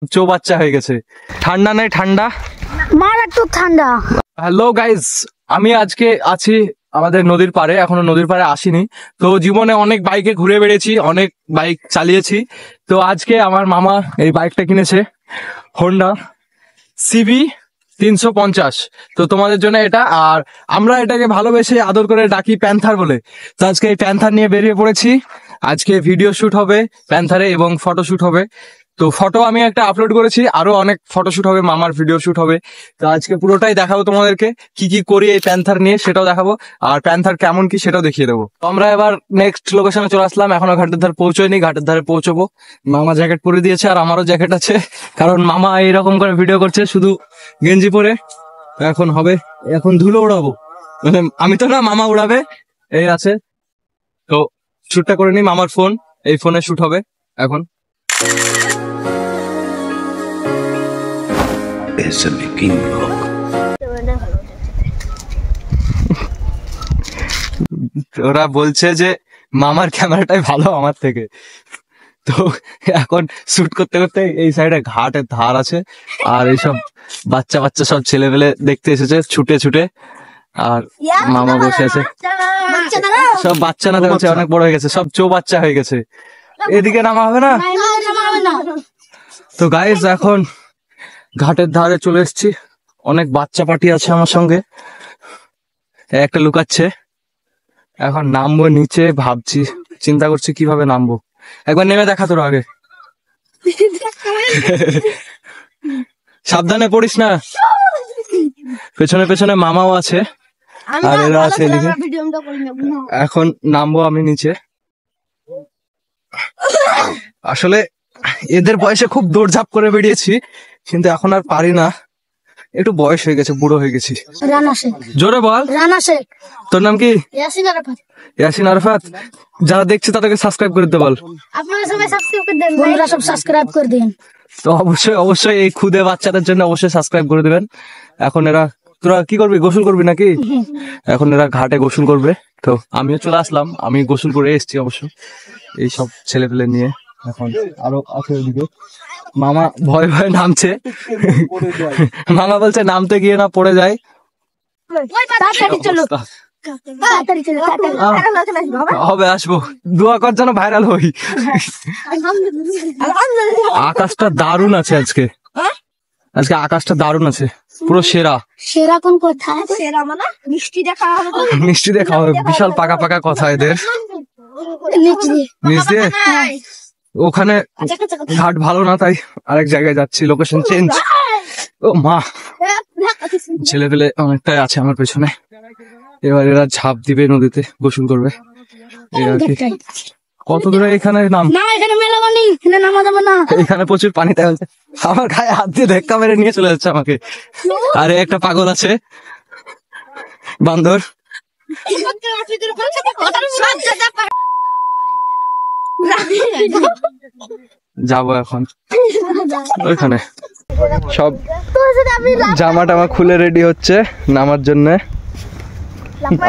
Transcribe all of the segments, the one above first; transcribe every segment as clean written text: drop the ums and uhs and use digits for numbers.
চৌবাচ্চা হয়ে গেছে। ঠান্ডা নেই ঠান্ডা, মারাত্মক ঠান্ডা। হ্যালো গাইজ, আমি আজকে আছি আমাদের নদীর পাড়ে, এখনো নদীর পাড়ে আসিনি। তো জীবনে অনেক বাইকে ঘুরে বেড়েছি, অনেক বাইক চালিয়েছি। তো আজকে আমার মামা এই বাইকটা কিনেছে, হোন্ডা সিবি 350। তো তোমাদের জন্য এটা, আর আমরা এটাকে ভালোবেসে আদর করে ডাকি প্যান্থার বলে। তো আজকে এই প্যান্থার নিয়ে বেরিয়ে পড়েছি। আজকে ভিডিও শুট হবে প্যান্থারে এবং ফটো শুট হবে। তো ফটো আমি একটা আপলোড করেছি, আরো অনেক ফটো শুট হবে, মামার ভিডিও শুট হবে। তো আজকে পুরোটাই দেখাবো তোমাদেরকে, কি কি করি এই প্যান্থার নিয়ে সেটাও দেখাবো, আর প্যান্থার কেমন কি সেটাও দেখিয়ে দেবো। তো আমরা এবার নেক্সট লোকেশনে চলে আসলাম, এখনো ঘাটের ধারে পৌঁছয়নি, ঘাটের ধারে পৌঁছবো। মামা জ্যাকেট পরে দিয়েছে আর আমারও জ্যাকেট আছে, কারণ মামা এইরকম করে ভিডিও করছে শুধু গেঞ্জি পরে। এখন হবে, এখন ধুলো উড়াবো, মানে আমি তো না, মামা উড়াবে, এই আছে। তো শুটটা করে নি, মামার ফোন, এই ফোনে শুট হবে এখন। ওরা বলছে যে মামার ক্যামেরাটাই ভালো আমার থেকে। তো এখন শুট করতে করতে এই সাইডে ঘাটের ধার আছে, আর এইসব বাচ্চা বাচ্চা সব ছেলেপেলে দেখতে এসেছে ছুটে ছুটে, আর মামা বসে আছে। সব বাচ্চা না দেখছে, অনেক বড় হয়ে গেছে, সব চৌবাচ্চা হয়ে গেছে। এদিকে নামা হবে না। তো গাইস, এখন ঘাটের ধারে চলে এসেছি, অনেক বাচ্চা পার্টি আছে আমার সঙ্গে, একটা লুকাচ্ছে। এখন নামবো নিচে, ভাবছি, চিন্তা করছি কিভাবে নামবো। একবার নেমে দেখা তোর আগে, সাবধানে পড়িস না। পেছনে পেছনে মামাও আছে, আর এরা আছে এদিকে। এখন নামবো আমি নিচে। আসলে এদের বয়সে খুব দৌড়ঝাঁপ করে বেরিয়েছি, কিন্তু এখন আর পারি না, একটু বয়স হয়ে গেছে, বুড়ো হয়ে গেছি। জোরে বল। তোর নাম কি? ইয়াসিন আরাফাত। যারা দেখছে তাদেরকে সাবস্ক্রাইব করে দিতে বল। আপনারা সবাই সাবস্ক্রাইব করে দেন, বন্ধুরা সব সাবস্ক্রাইব করে দিন। তো অবশ্যই অবশ্যই এই খুদে বাচ্চাদের জন্য অবশ্যই সাবস্ক্রাইব করে দিবেন। এখন এরা, তোরা কি করবি, গোসল করবি নাকি? এখন এরা ঘাটে গোসল করবে। তো আমিও চলে আসলাম, আমি গোসল করে এসেছি অবশ্য এই সব ছেলে পেলে নিয়ে। এখন আরো আছে ওইদিকে, মামা ভয় ভয় নামছে। মামা বলছে নামতে গিয়ে না পড়ে যায়। হবে, আসবো, দোয়া কর যেন ভাইরাল হই। আকাশটা দারুণ আছে আজকে, আজকে আকাশটা দারুণ আছে, পুরো সেরা। সেরা কোন কথা? সেরা মানে মিষ্টি দেখা হবে, মিষ্টি দেখা হবে, বিশাল পাকা পাকা কথা এদের। নিচ দিয়ে ওখানে ঘাট ভালো না, তাই আরেক জায়গায় যাচ্ছি, লোকেশন চেঞ্জ। ও মা, ছেলে পেলে অনেকটাই আছে আমার পেছনে। এবার এরা ঝাঁপ দিবে নদীতে, গোসল করবে। কত দূরে এখানে নাম? এখানে প্রচুর পানি, তাই আমার গায়ে হাত দিয়ে ধাক্কা মেরে নিয়ে চলে যাচ্ছে আমাকে। আরে একটা পাগল আছে, বান্দর। যাবো এখন ওইখানে, সব জামা টামা খুলে রেডি হচ্ছে নামার জন্য।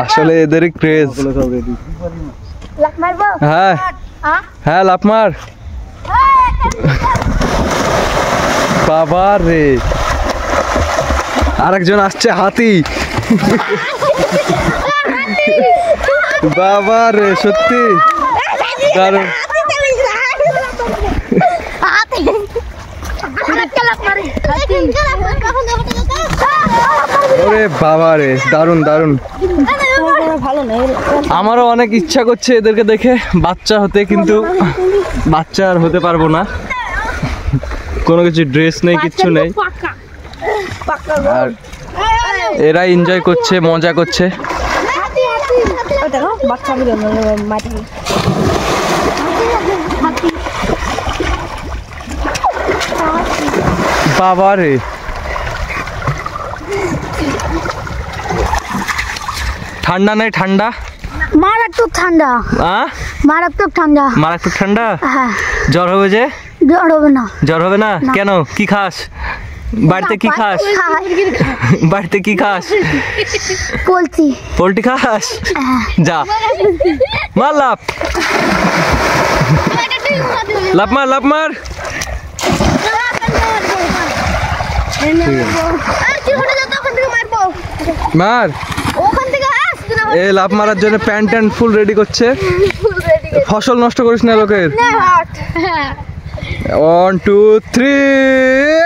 আসলে এদেরই ক্রেজ। হ্যাঁ হ্যাঁ, লাফ মার। বাবা রে, আরেকজন আসছে, হাতি। বাবা রে, সত্যি দারুণ। ওরে বাবা রে, দারুণ দারুণ। আমারও অনেক ইচ্ছা করছে এদেরকে দেখে বাচ্চা হতে, কিন্তু বাচ্চা আর হতে পারবো না, কোনো কিছু ড্রেস নেই, কিচ্ছু নেই। আর এরা এনজয় করছে, মজা করছে। বাবা রে, ঠান্ডা নেই ঠান্ডা, মারাত্মক ঠান্ডা। মারাত্মক ঠান্ডা, মারাত্মক ঠান্ডা। হ্যাঁ, জ্বর হবে যে? জ্বর হবে না। জ্বর হবে না কেন? কি খাস বাড়িতে? কি খাস বাড়িতে? কি খাস? পোল্ট্রি। পোল্ট্রি খাস? যা মার, লাফ লাফ মার, লাফ মার। মার এ লাভ মারার জন্য প্যান্ট ট্যান্ট ফুল রেডি করছে। ফসল নষ্ট করিস না লোকের। 1 2 3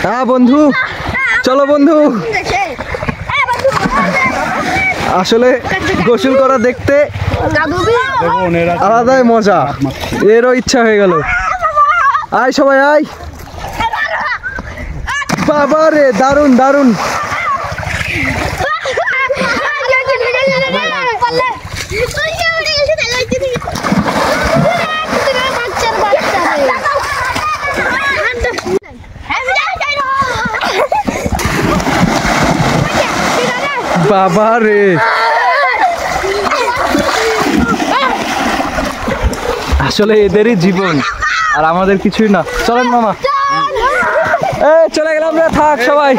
হ্যাঁ বন্ধু, চলো বন্ধু। আসলে গোসল করা দেখতে আলাদাই মজা, এরও ইচ্ছা হয়ে গেল। আয় সবাই আয়। বাবা রে দারুন দারুন। বাবা রে আসলে এদেরই জীবন আর আমাদের কিছুই না। চলেন মামা, চলে গেলাম রে। থাক সবাই,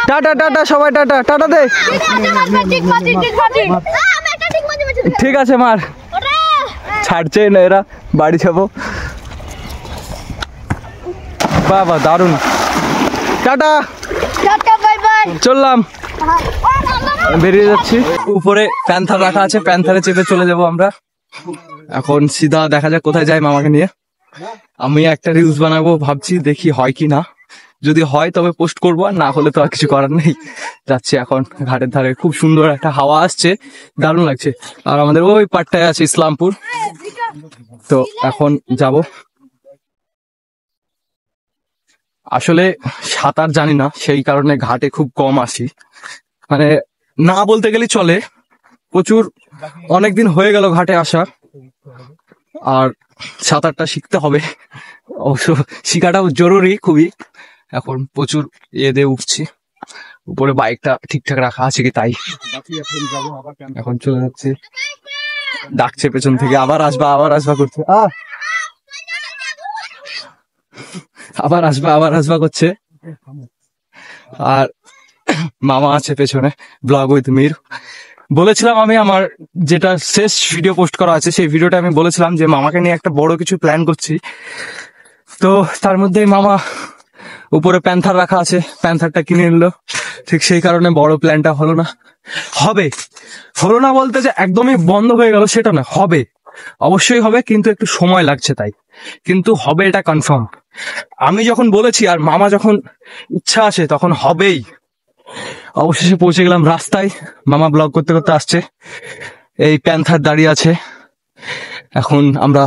টাটা টাটা সবাই, টাটা টাটা দে। ঠিক আছে মার, ছাড়ছে না এরা, বাড়ি যাবো। বাবা দারুন, টাটা, চললাম, বেরিয়ে যাচ্ছি। উপরে প্যান্থার রাখা আছে, প্যান্থারে চেপে চলে যাব আমরা। এখন সিধা দেখা যাক কোথায় যাই মামাকে নিয়ে। আমি একটা রিলস বানাবো ভাবছি, দেখি হয় কি না। যদি হয় তবে পোস্ট করবো, আর না হলে তো আর কিছু করার নেই। যাচ্ছি এখন ঘাটের ধারে, খুব সুন্দর একটা হাওয়া আসছে, দারুণ লাগছে। আর আমাদের ওই পাটটায় আছে ইসলামপুর, তো এখন যাব। আসলে সাঁতার জানি না, সেই কারণে ঘাটে খুব কম আসি। মানে না বলতে গেলে চলে, প্রচুর অনেকদিন হয়ে গেল ঘাটে আসা। আর সাঁতারটা শিখতে হবে, অবশ্য শিখাটাও জরুরি খুবই। এখন প্রচুর দিয়ে উঠছি, উপরে বাইকটা ঠিকঠাক রাখা আছে কি তাই। এখন চলে যাচ্ছে, ডাকছে পেছন থেকে, আবার আসবা আবার আসবা করছে, আবার আসবা করছে। আর মামা আছে পেছনে, ব্লগ উইথ মির। বলেছিলাম আমি, আমার যেটা শেষ ভিডিও পোস্ট করা আছে সেই ভিডিওটা আমি বলেছিলাম যে মামাকে নিয়ে একটা বড় কিছু প্ল্যান করছি। তো তার মধ্যে মামা উপরে প্যান্থার রাখা আছে, প্যান্থারটা কিনে নিল। ঠিক সেই কারণে বড় প্ল্যানটা হলো না। হলো না বলতে যে একদমই বন্ধ হয়ে গেল সেটা না, হবে, অবশ্যই হবে, কিন্তু একটু সময় লাগছে তাই। কিন্তু হবে এটা কনফার্ম। আমি যখন বলেছি আর মামা যখন ইচ্ছা আছে তখন হবেই। অবশেষে পৌঁছে গেলাম রাস্তায়, মামা ব্লগ করতে করতে আসছে, এই প্যান্থার দাঁড়িয়ে আছে। এখন আমরা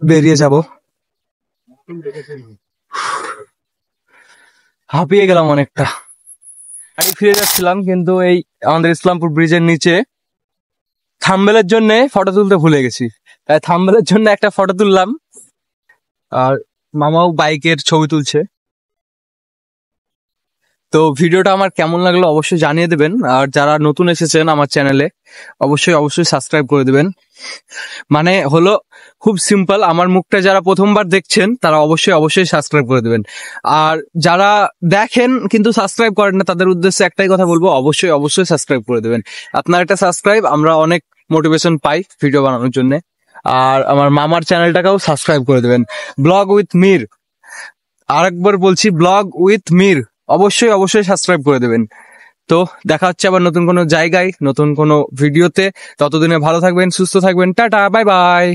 বেরিয়ে যাব। হাঁপিয়ে গেলাম অনেকটা, বাড়ি ফিরে যাচ্ছিলাম, কিন্তু এই আমাদের ইসলামপুর ব্রিজের নিচে থাম্বনেলের জন্য ফটো তুলতে ভুলে গেছি, তাই থাম্বনেলের জন্য একটা ফটো তুললাম। আর মামাও বাইকের ছবি তুলছে। তো ভিডিওটা আমার কেমন লাগলো অবশ্যই জানিয়ে দেবেন। আর যারা নতুন এসেছেন আমার চ্যানেলে অবশ্যই সাবস্ক্রাইব করে দেবেন। মানে হলো খুব সিম্পল, আমার মুখটা যারা প্রথমবার দেখছেন তারা অবশ্যই সাবস্ক্রাইব করে দেবেন। আর যারা দেখেন কিন্তু সাবস্ক্রাইব করেন না, তাদের উদ্দেশ্যে একটাই কথা বলবো, অবশ্যই সাবস্ক্রাইব করে দেবেন। আপনার একটা সাবস্ক্রাইব, আমরা অনেক মোটিভেশন পাই ভিডিও বানানোর জন্য। আর আমার মামার চ্যানেলটাকেও সাবস্ক্রাইব করে দেবেন, ব্লগ উইথ মির। আরেকবার বলছি, ব্লগ উইথ মির, অবশ্যই সাবস্ক্রাইব করে দেবেন। তো দেখা হচ্ছে আবার নতুন কোনো জায়গায়, নতুন কোনো ভিডিওতে। ততদিনে ভালো থাকবেন, সুস্থ থাকবেন, টাটা, বাই বাই।